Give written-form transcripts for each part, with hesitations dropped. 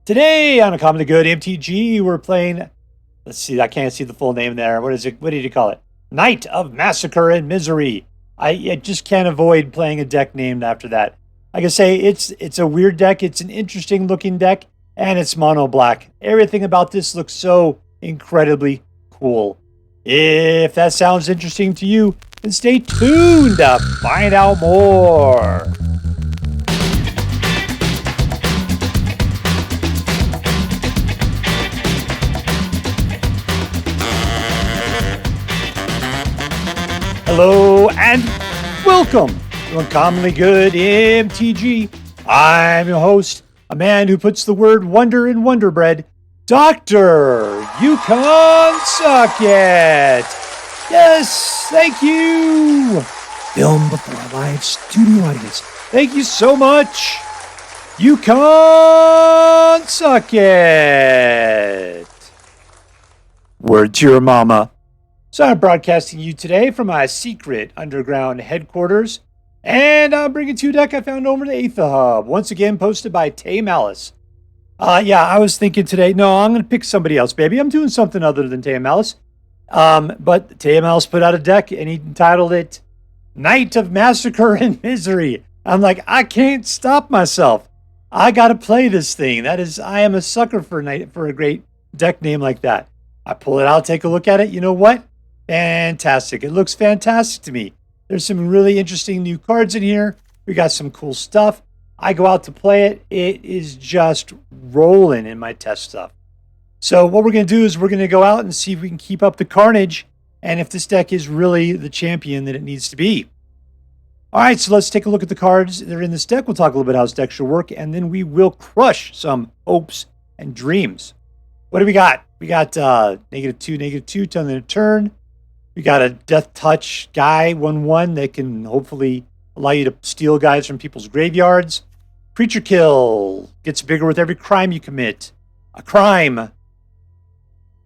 Today on A Commonly Good MTG, we're playing, let's see, I can't see the full name there. What is it? What did you call it? Night of Massacre and Misery. I just can't avoid playing a deck named after that. Like I say, it's a weird deck. It's an interesting looking deck, and it's mono black. Everything about this looks so incredibly cool. If that sounds interesting to you, then stay tuned to find out more. Hello and welcome to Uncommonly Good MTG. I'm your host, a man who puts the word wonder in Wonder Bread, Dr. Yukon Socket. Yes, thank you. Film before a live studio audience. Thank you so much, Yukon Socket. Word to your mama. So I'm broadcasting you today from my secret underground headquarters, and I'm bringing to you a deck I found over the Aether Hub, once again posted by TayMalice. I was thinking today, no, I'm going to pick somebody else, baby. I'm doing something other than TayMalice. But TayMalice put out a deck, and he entitled it Night of Massacre and Misery. I'm like, I can't stop myself. I got to play this thing. I am a sucker for a great deck name like that. I pull it out, take a look at it. You know what? Fantastic. It looks fantastic to me. There's some really interesting new cards in here. We got some cool stuff. I go out to play it. It is just rolling in my test stuff. So what we're going to do is we're going to go out and see if we can keep up the carnage and if this deck is really the champion that it needs to be. All right, so let's take a look at the cards that are in this deck. We'll talk a little bit how this deck should work, and then we will crush some hopes and dreams. What do we got? We got -2/-2 till the turn. We got a Death Touch guy, 1/1, that can hopefully allow you to steal guys from people's graveyards. Creature kill gets bigger with every crime you commit. A crime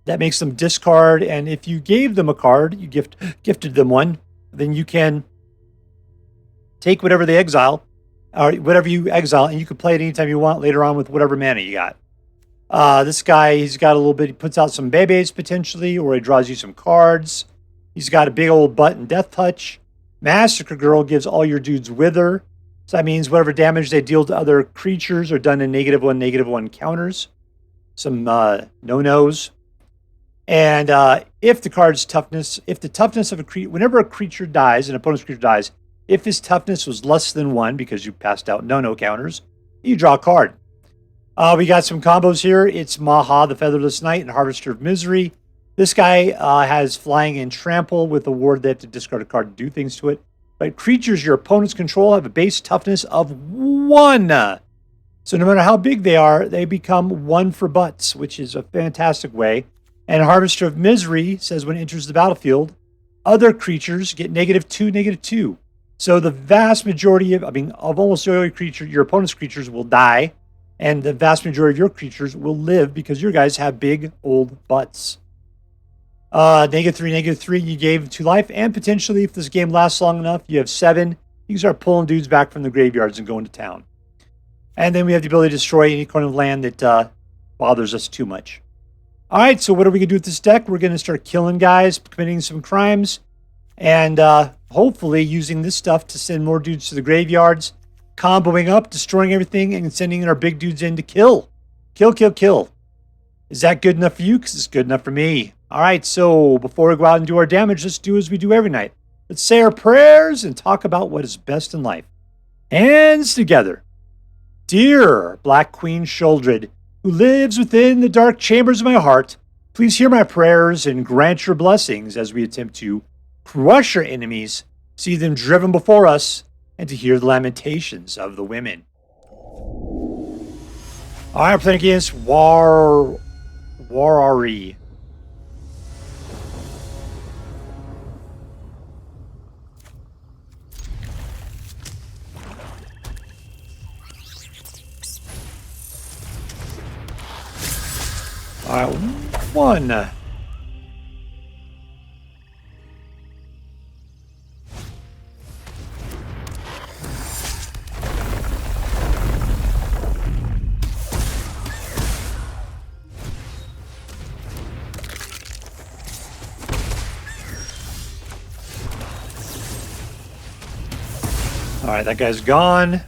that makes them discard, and if you gave them a card, you gifted them one, then you can take whatever they exile, or whatever you exile, and you can play it anytime you want later on with whatever mana you got. This guy, he's got a little bit, he puts out some bebes potentially, or he draws you some cards. He's got a big old butt and Death Touch. Massacre Girl gives all your dudes Wither. So that means whatever damage they deal to other creatures are done in -1/-1 counters. Some no-nos. And if the card's toughness, if the toughness of a creature, whenever a creature dies, an opponent's creature dies, if his toughness was less than 1 because you passed out no-no counters, you draw a card. We got some combos here. It's Maha, the Featherless Knight, and Harvester of Misery. This guy has Flying and Trample with a ward that have to discard a card to do things to it. But creatures your opponents control have a base toughness of 1. So no matter how big they are, they become 1 for butts, which is a fantastic way. And Harvester of Misery says when it enters the battlefield, other creatures get -2/-2. So the vast majority of almost every creature, your opponent's creatures will die. And the vast majority of your creatures will live because your guys have big old butts. -3/-3, you gave 2 life, and potentially, if this game lasts long enough, you have 7. You can start pulling dudes back from the graveyards and going to town. And then we have the ability to destroy any kind of land that bothers us too much. All right, so what are we going to do with this deck? We're going to start killing guys, committing some crimes, and hopefully using this stuff to send more dudes to the graveyards, comboing up, destroying everything, and sending our big dudes in to kill. Kill. Is that good enough for you? Because it's good enough for me. All right, so before we go out and do our damage, let's do as we do every night. Let's say our prayers and talk about what is best in life. Hands together. Dear Black Queen Shuldred, who lives within the dark chambers of my heart, please hear my prayers and grant your blessings as we attempt to crush our enemies, see them driven before us, and to hear the lamentations of the women. All right, I'm playing against warari. All right, 1. Alright, that guy's gone.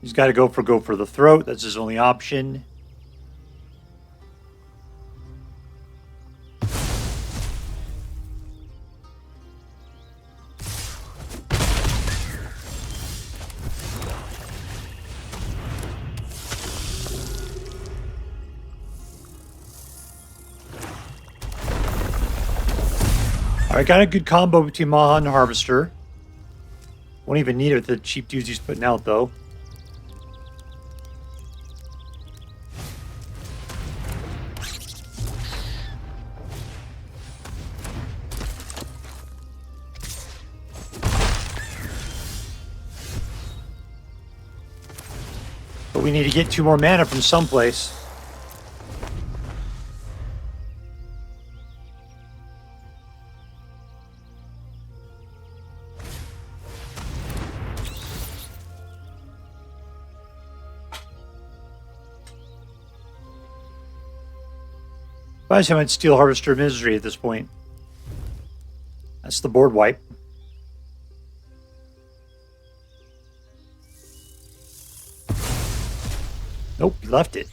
He's got to go for the throat. That's his only option. Alright, got a good combo between Maha and Harvester. Won't even need it with the cheap dudes he's putting out, though. But we need to get 2 more mana from someplace. I just haven't Steel Harvester Misery at this point. That's the board wipe. Nope, he left it.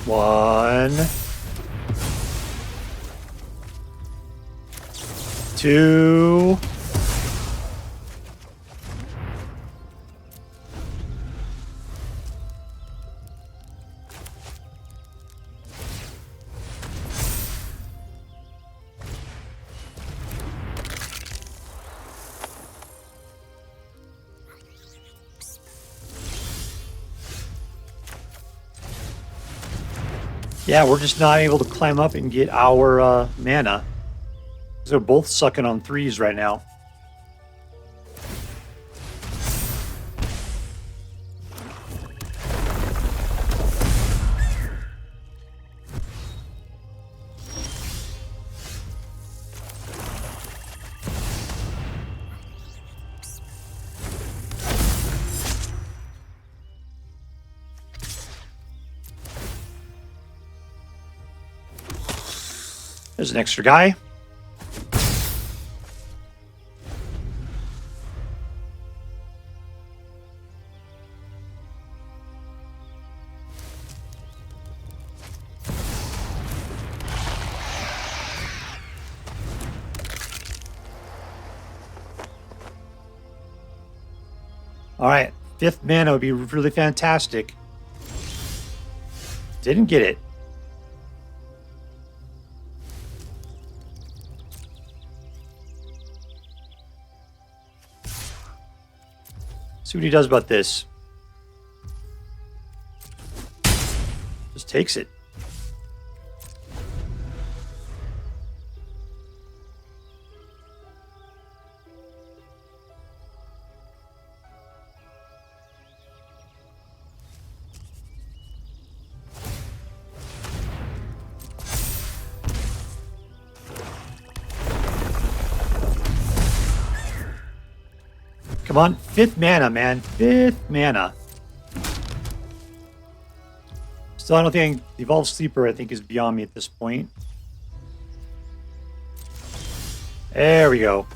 One. 2. Yeah, we're just not able to climb up and get our mana. They're both sucking on 3s right now. There's an extra guy. All right, 5th mana would be really fantastic. Didn't get it. See what he does about this. Just takes it. Come on, 5th mana, man. 5th mana. Still, I don't think Evolved Sleeper, I think, is beyond me at this point. There we go.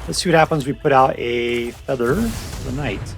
Let's see what happens when we put out a Feather for the night.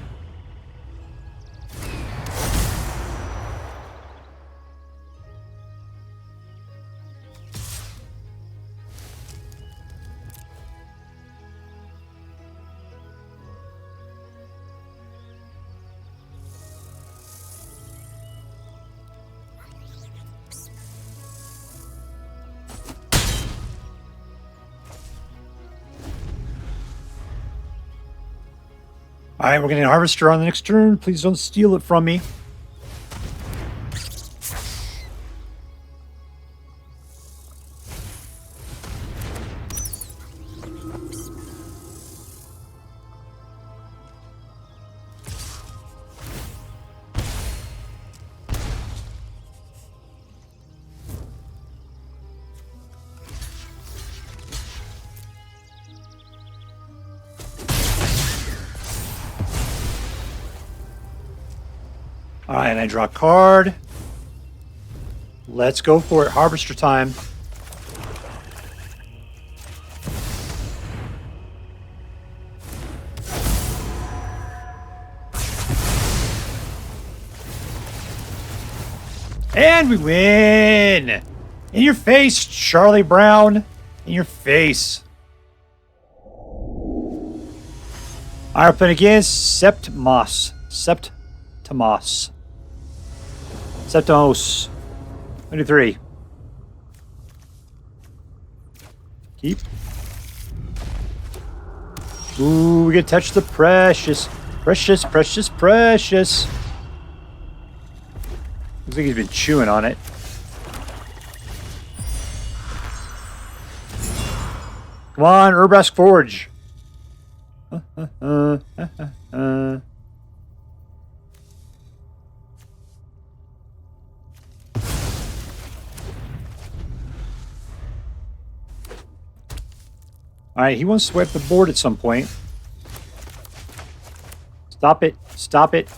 All right, we're getting a Harvester on the next turn. Please don't steal it from me. Alright, and I draw a card. Let's go for it. Harvester time. And we win! In your face, Charlie Brown. In your face. Alright, open again. Septtmos. Septtmos. Septtmos. 23. Keep. Ooh, we get to touch the precious. Precious, precious, precious. Looks like he's been chewing on it. Come on, Urbrask Forge. Alright, he wants to swipe the board at some point. Stop it. Stop it.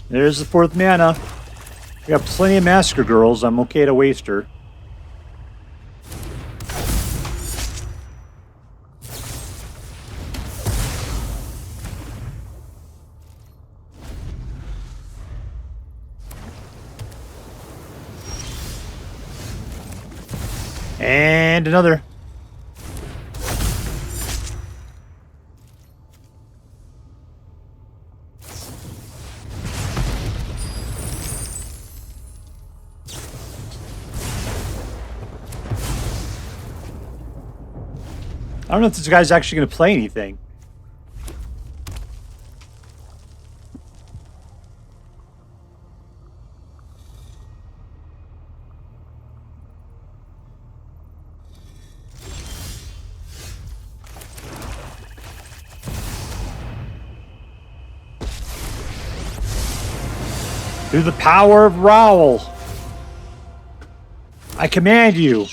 There's the 4th mana. We got plenty of Massacre girls. I'm okay to waste her. And another. I don't know if this guy's actually going to play anything. Through the power of Raoul, I command you.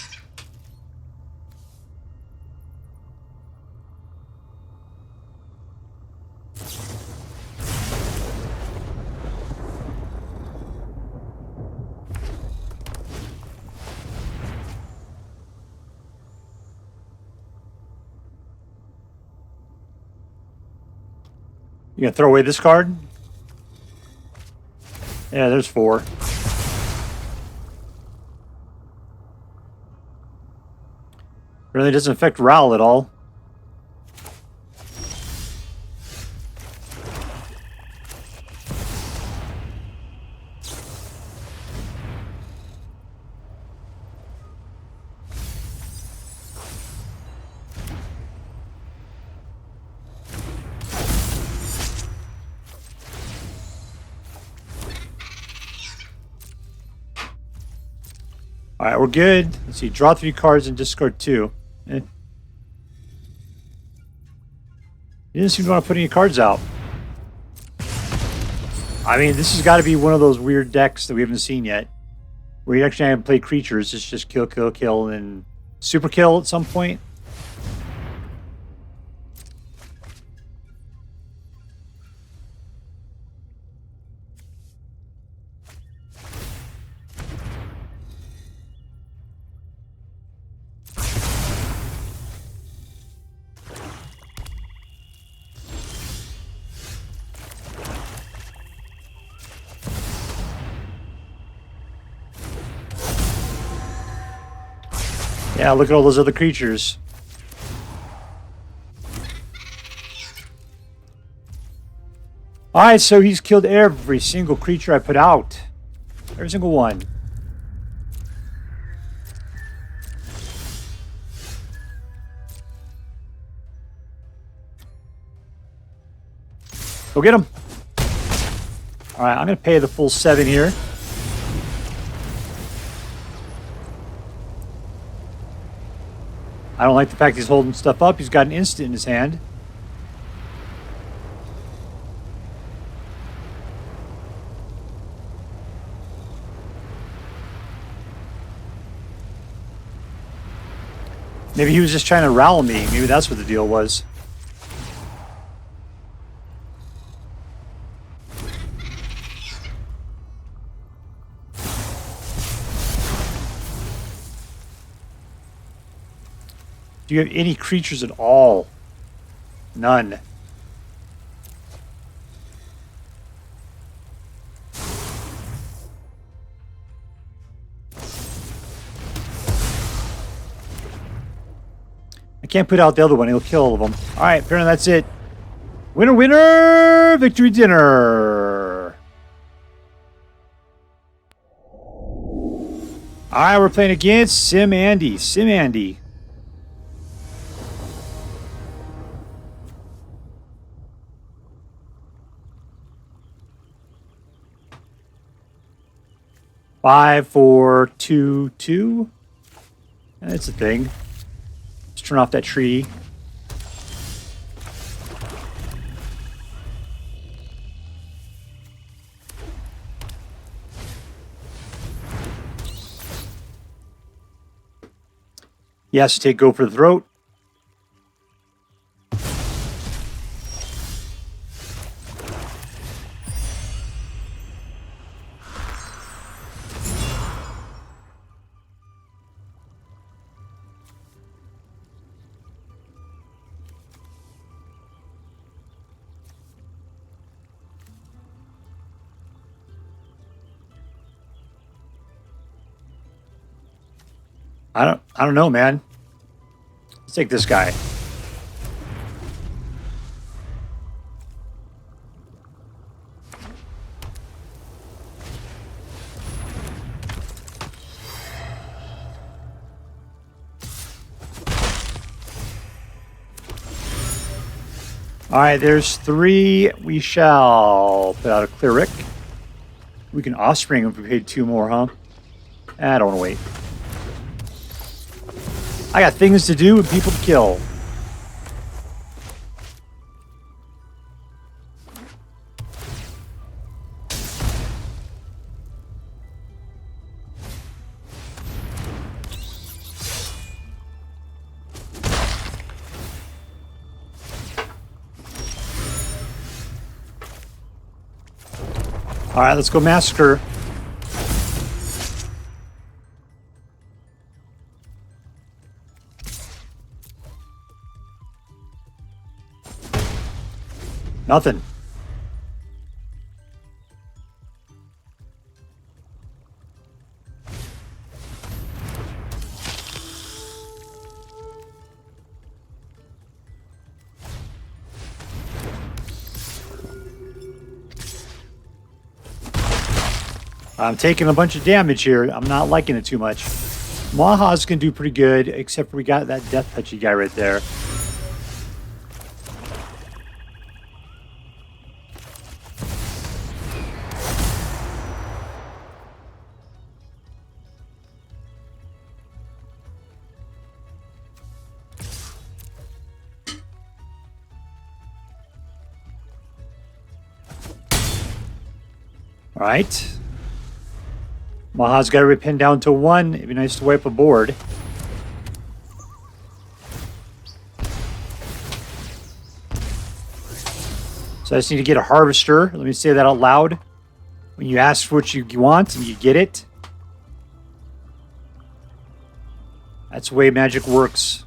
You gonna throw away this card? Yeah, there's 4. Really doesn't affect Raoul at all. Alright, we're good. Let's see. Draw 3 cards and discard 2. He didn't seem to want to put any cards out. I mean, this has got to be one of those weird decks that we haven't seen yet. Where you actually have to play creatures. It's just kill, kill, kill, and super kill at some point. Yeah, look at all those other creatures. Alright, so he's killed every single creature I put out. Every single one. Go get him. Alright, I'm going to pay the full 7 here. I don't like the fact he's holding stuff up. He's got an instant in his hand. Maybe he was just trying to rally me. Maybe that's what the deal was. Do you have any creatures at all? None. I can't put out the other one. He'll kill all of them. All right, apparently that's it. Winner, winner, victory dinner. All right, we're playing against SimAndy. SimAndy. Five, 4, 2, 2. That's a thing. Let's turn off that tree. He has to take go for the throat. I don't know, man. Let's take this guy. All right, there's 3. We shall put out a cleric. We can offspring if we paid 2 more, huh? I don't want to wait. I got things to do and people to kill. All right, let's go Massacre. Nothing. I'm taking a bunch of damage here. I'm not liking it too much. Maha's going to do pretty good, except for we got that death touchy guy right there. All right. Maha's got to be pinned down to 1. It'd be nice to wipe a board. So I just need to get a harvester. Let me say that out loud. When you ask for what you want and you get it. That's the way magic works.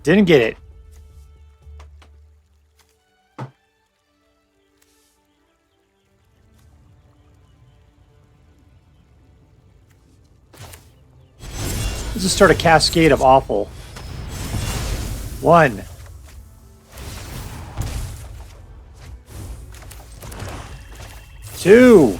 Didn't get it. Let's just start a cascade of awful. 1. 2.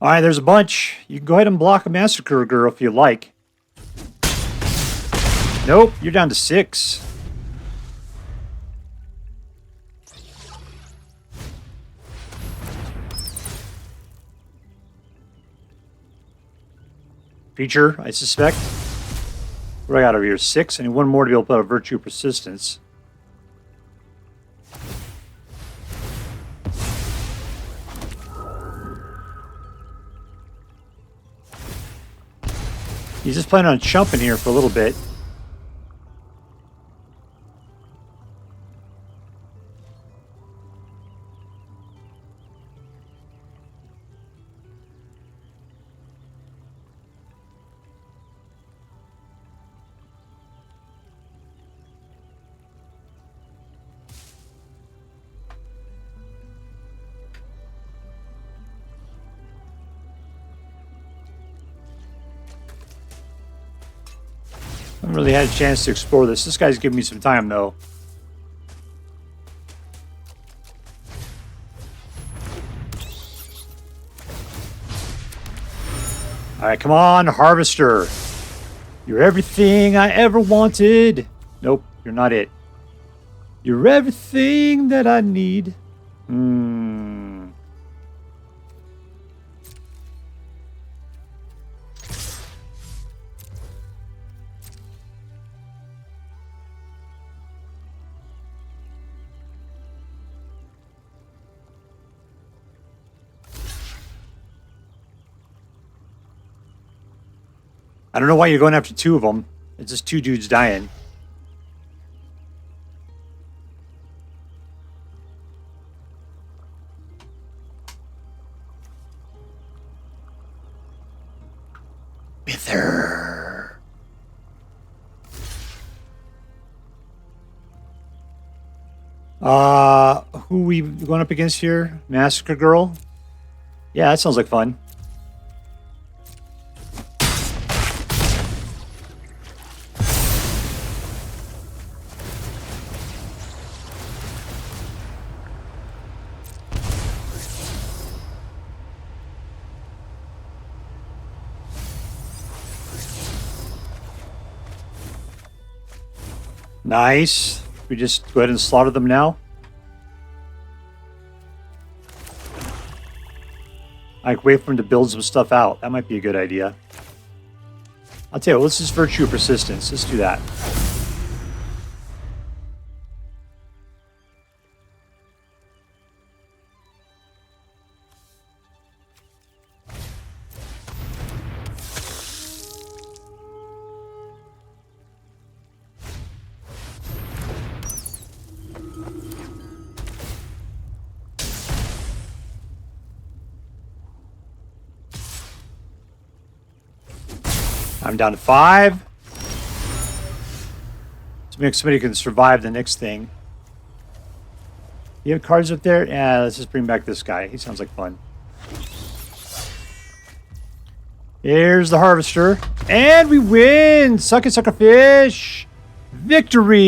All right, there's a bunch. You can go ahead and block a Massacre girl if you like. Nope, you're down to 6. Creature, I suspect. What do I got over here? 6. I need one more to be able to put a Virtue of Persistence. He's just planning on chumping here for a little bit. I haven't really had a chance to explore this. This guy's giving me some time, though. Alright, come on, Harvester. You're everything I ever wanted. Nope, you're not it. You're everything that I need. I don't know why you're going after 2 of them. It's just 2 dudes dying. Wither. Who we going up against here? Massacre girl? Yeah, that sounds like fun. Nice. We just go ahead and slaughter them now. I can wait for him to build some stuff out. That might be a good idea. I'll tell you what, let's just Virtue of Persistence. Let's do that. I'm down to 5. So maybe somebody can survive the next thing. You have cards up there? Yeah, let's just bring back this guy. He sounds like fun. Here's the Harvester. And we win! Suck it, sucker fish! Victory!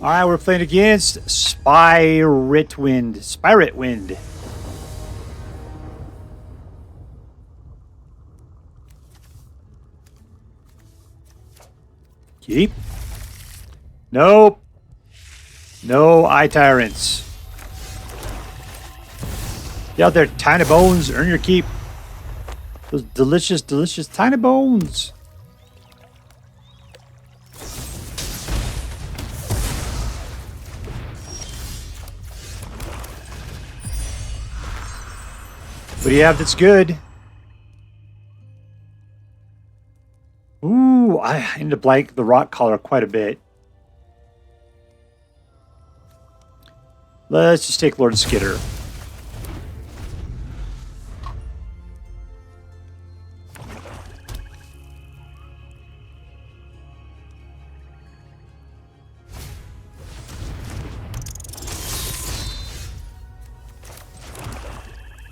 Alright, we're playing against Spyritwind. Keep. Nope. No eye tyrants. Get out there, Tinybones. Earn your keep. Those delicious, delicious Tinybones. What do you have that's good? Ooh, I need to blank the rock collar quite a bit. Let's just take Lord Skidder.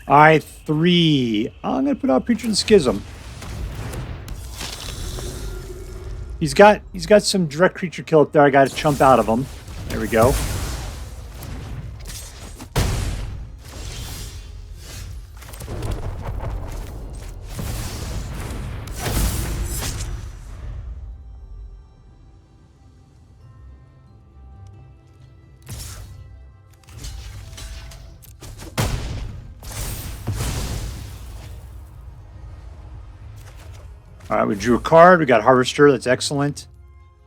Alright, 3. I'm going to put out Preacher and Schism. He's got some direct creature kill up there. I got to chump out of him. There we go. All right, we drew a card. We got Harvester. That's excellent.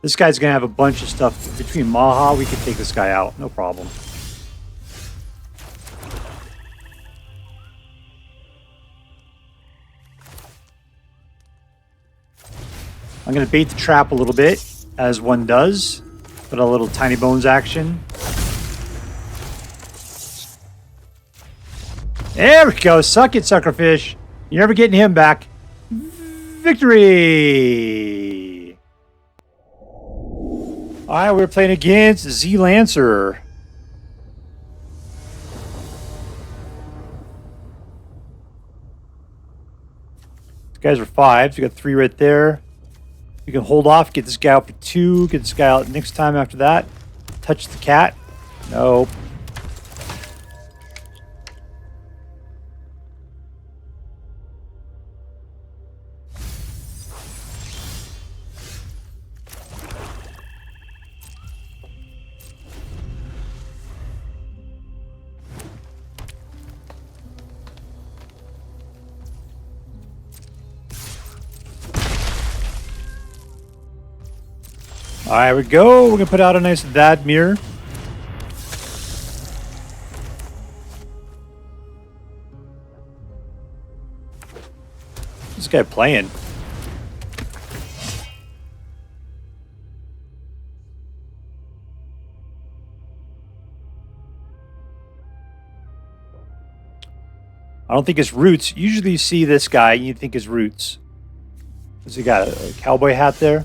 This guy's going to have a bunch of stuff. Between Maha, we can take this guy out. No problem. I'm going to bait the trap a little bit, as one does. Put a little Tinybones action. There we go. Suck it, suckerfish. You're never getting him back. Victory! Alright, we're playing against zlancer. These guys are 5s. We got 3 right there. We can hold off, get this guy out for 2, get this guy out next time after that. Touch the cat. Nope. All right, we go. We're going to put out a nice Vadmir. This guy playing. I don't think it's roots. Usually you see this guy and you think it's roots. Has he got a cowboy hat there?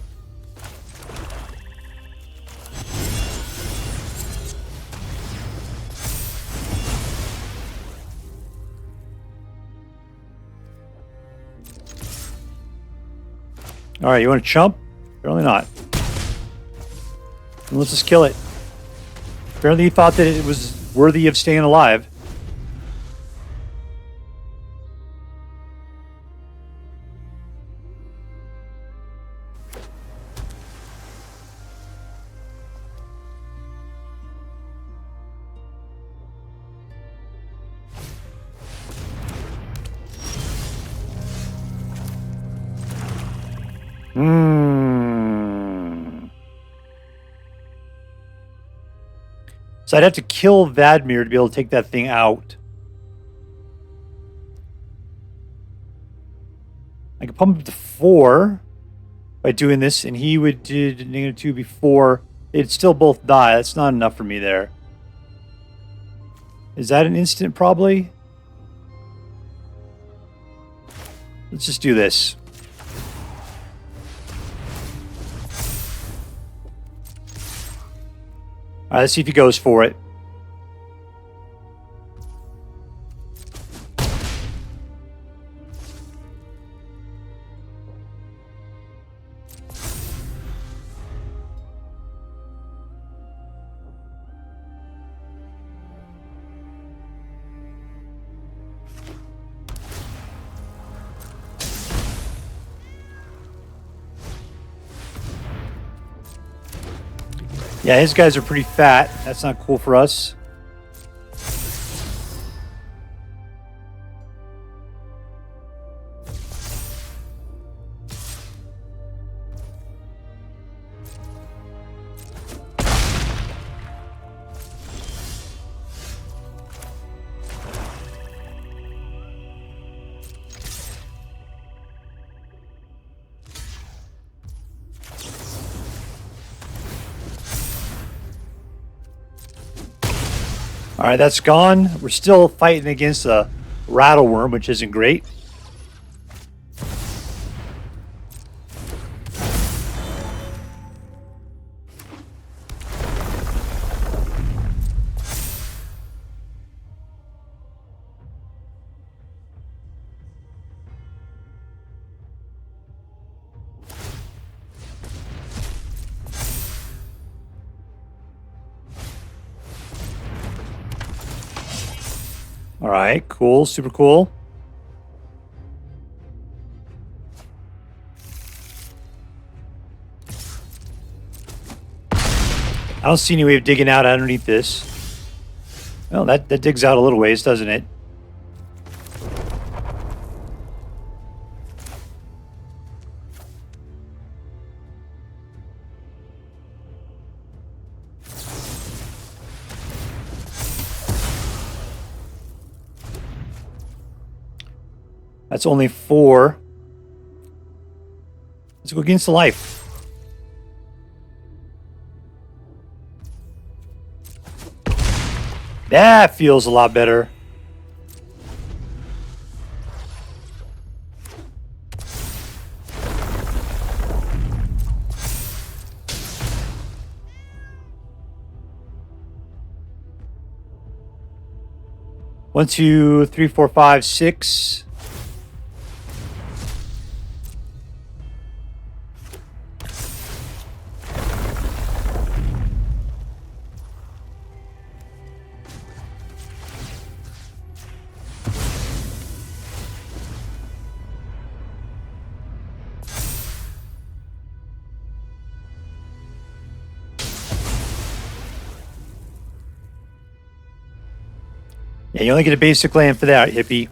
All right, you want to chump? Apparently not. Let's just kill it. Apparently he thought that it was worthy of staying alive. So I'd have to kill Vadmir to be able to take that thing out. I could pump him to 4 by doing this, and he would do -2 before. They'd still both die. That's not enough for me there. Is that an instant, probably? Let's just do this. All right, let's see if he goes for it. Yeah, his guys are pretty fat. That's not cool for us. All right, that's gone. We're still fighting against a rattleworm, which isn't great. All right, cool, super cool. I don't see any way of digging out underneath this. Well, that digs out a little ways, doesn't it? That's only 4. Let's go against the life. That feels a lot better. One, two, three, four, five, 6. Yeah, you only get a basic land for that, hippie.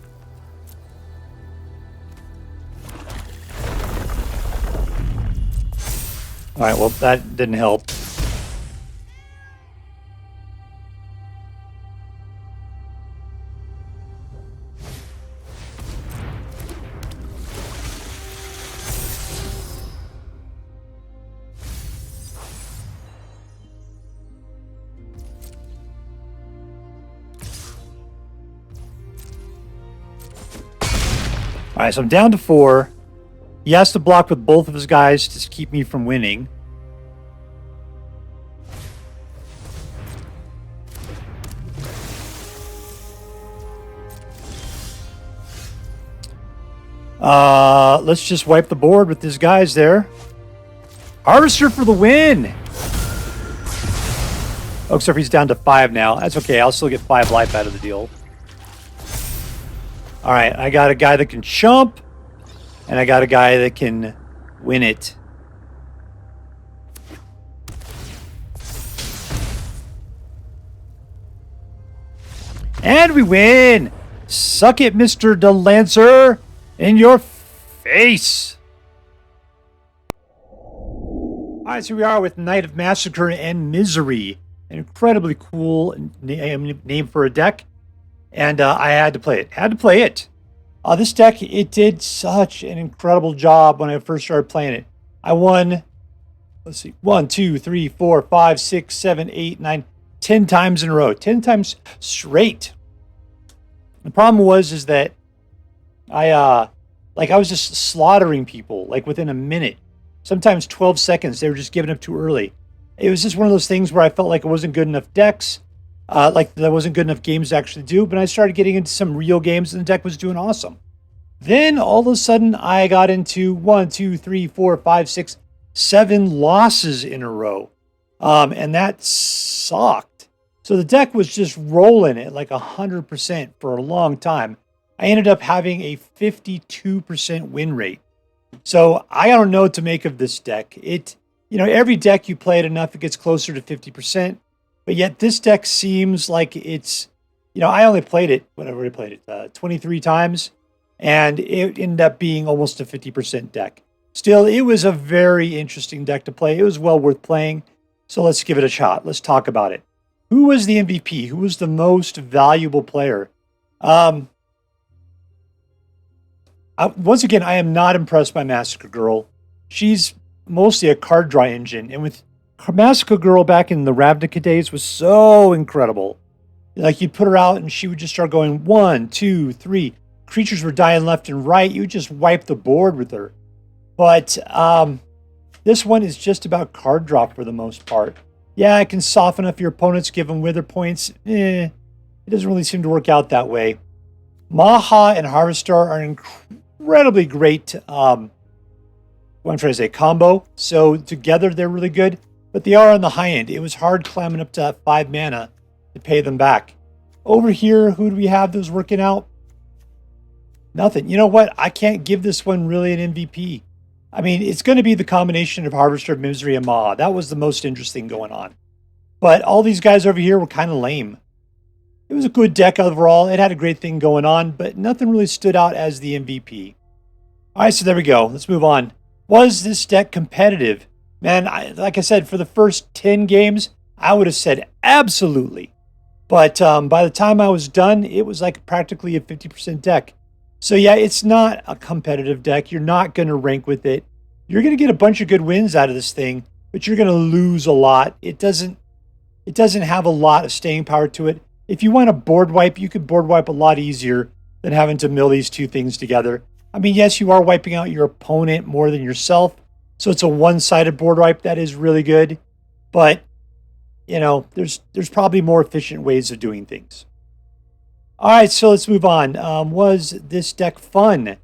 Alright, well, that didn't help. Alright, so I'm down to 4. He has to block with both of his guys to keep me from winning. Let's just wipe the board with his guys there. Harvester for the win! Oh, except for he's down to 5 now. That's okay, I'll still get 5 life out of the deal. Alright, I got a guy that can chump, and I got a guy that can win it. And we win! Suck it, Mr. Zlancer! In your face! Alright, so we are with Knight of Massacre and Misery. An incredibly cool name for a deck. And I had to play it. This deck, it did such an incredible job when I first started playing it. I won, let's see, 1, 2, 3, 4, 5, 6, 7, 8, 9, 10 times in a row. 10 times straight. The problem is that I was just slaughtering people, like within a minute. Sometimes 12 seconds, they were just giving up too early. It was just one of those things where I felt like it wasn't good enough decks. Like there wasn't good enough games to actually do, but I started getting into some real games and the deck was doing awesome. Then all of a sudden I got into 1, 2, 3, 4, 5, 6, 7 losses in a row. And that sucked. So the deck was just rolling at like 100% for a long time. I ended up having a 52% win rate. So I don't know what to make of this deck. Every deck you play it enough, it gets closer to 50%. But yet this deck seems like it's, I only played it, 23 times, and it ended up being almost a 50% deck. Still, it was a very interesting deck to play. It was well worth playing. So let's give it a shot. Let's talk about it. Who was the MVP? Who was the most valuable player? Once again, I am not impressed by Massacre Girl. She's mostly a card draw engine, and with Massacre Girl back in the Ravnica days was so incredible. Like, you'd put her out and she would just start going 1, 2, 3. Creatures were dying left and right. You would just wipe the board with her. But this one is just about card drop for the most part. Yeah, it can soften up your opponents, give them wither points. It doesn't really seem to work out that way. Maha and Harvester are an incredibly great combo. So together they're really good. But they are on the high end. It was hard climbing up to 5 mana to pay them back. Over here, who do we have that was working out? Nothing. You know what? I can't give this one really an MVP. I mean, it's going to be the combination of Harvester, Misery, and Maha. That was the most interesting going on. But all these guys over here were kind of lame. It was a good deck overall. It had a great thing going on, but nothing really stood out as the MVP. All right, so there we go. Let's move on. Was this deck competitive? Man, like I said, for the first 10 games, I would have said absolutely. But by the time I was done, it was like practically a 50% deck. So yeah, it's not a competitive deck. You're not going to rank with it. You're going to get a bunch of good wins out of this thing, but you're going to lose a lot. It doesn't have a lot of staying power to it. If you want to board wipe, you could board wipe a lot easier than having to mill these two things together. I mean, yes, you are wiping out your opponent more than yourself, so it's a one-sided board wipe that is really good. But, you know, there's probably more efficient ways of doing things. All right, so let's move on. Was this deck fun?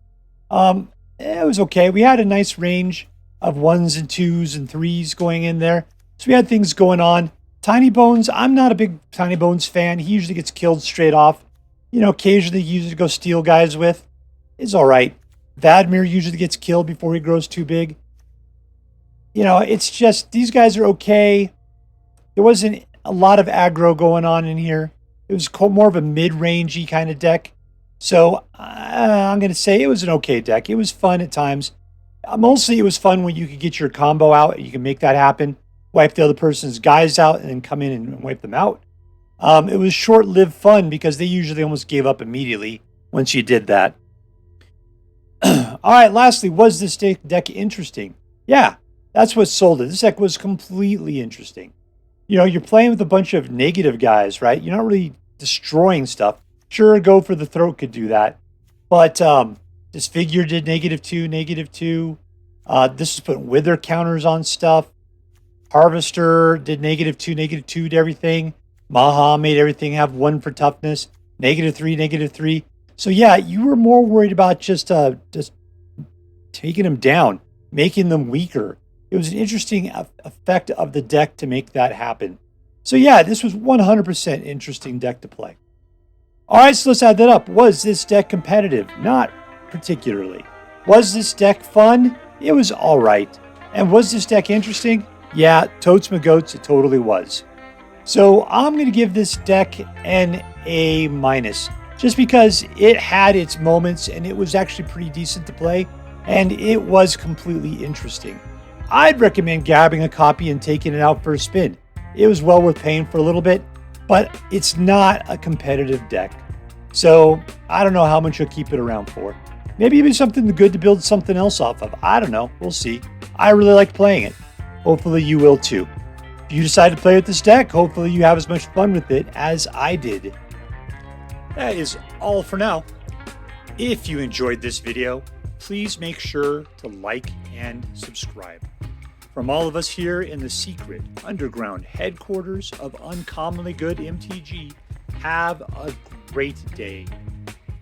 It was okay. We had a nice range of 1s and 2s and 3s going in there. So we had things going on. Tinybones, I'm not a big Tinybones fan. He usually gets killed straight off. You know, occasionally he uses to go steal guys with. It's all right. Vadmir usually gets killed before he grows too big. You know, it's just, these guys are okay. There wasn't a lot of aggro going on in here. It was more of a mid-rangey kind of deck. So I'm going to say it was an okay deck. It was fun at times. Mostly it was fun when you could get your combo out. You can make that happen. Wipe the other person's guys out and then come in and wipe them out. It was short-lived fun because they usually almost gave up immediately once you did that. All right, lastly, was this deck interesting? Yeah, that's what sold it. This deck was completely interesting. You know, you're playing with a bunch of negative guys, right? You're not really destroying stuff. Sure, Go for the Throat could do that. But Disfigure did -2, -2. This is putting Wither counters on stuff. Harvester did -2, -2 to everything. Maha made everything have 1 for toughness. -3, -3. So yeah, you were more worried about just taking them down, making them weaker. It was an interesting effect of the deck to make that happen. So yeah, this was 100% interesting deck to play. All right, so let's add that up. Was this deck competitive? Not particularly. Was this deck fun? It was all right. And was this deck interesting? Yeah, totes my goats, it totally was. So I'm going to give this deck an A-, just because it had its moments and it was actually pretty decent to play, and it was completely interesting. I'd recommend grabbing a copy and taking it out for a spin. It was well worth paying for a little bit, but it's not a competitive deck. So I don't know how much you'll keep it around for. Maybe it'll be something good to build something else off of. I don't know. We'll see. I really like playing it. Hopefully you will too. If you decide to play with this deck, hopefully you have as much fun with it as I did. That is all for now. If you enjoyed this video, please make sure to like and subscribe. From all of us here in the secret underground headquarters of Uncommonly Good MTG, have a great day.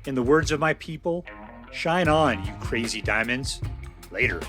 In the words of my people, shine on, you crazy diamonds. Later.